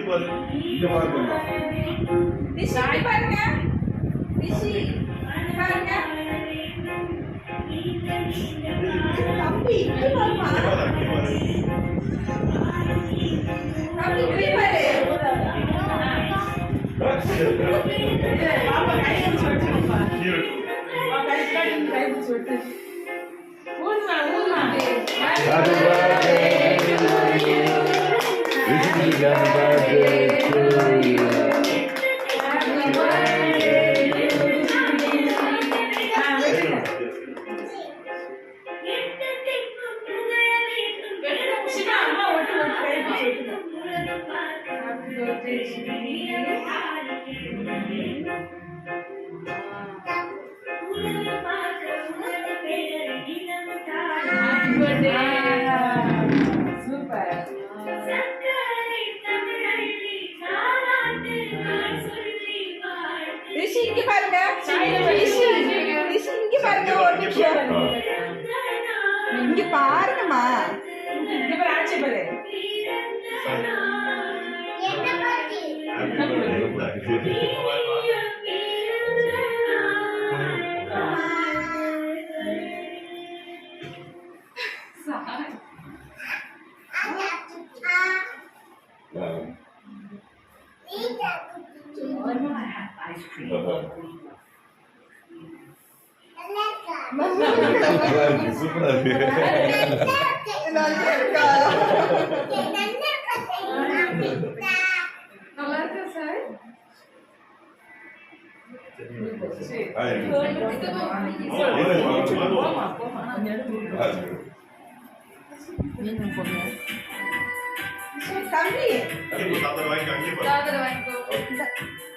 இங்க பாருங்க. ரிஷி பாருங்க. ரிஷி பாருங்க. தம்பி இங்க பாருமா. தம்பி இங்க பாரு. பாப்பா கை வச்சு விட்டுப்பா. கை வச்சு விட்டு. ஊர்மா. Happy birthday to you. Happy birthday to you. ரிஷி இங்க பாருங்க. ரிஷி இங்க பாருங்க ஒரு நிமிஷம். இங்க பாருங்கம்மா. இங்க பாரு ஆச்சு பாரு. Super. நல்லா இருக்கா சார்? தம்பி வாங்கிக்கோ.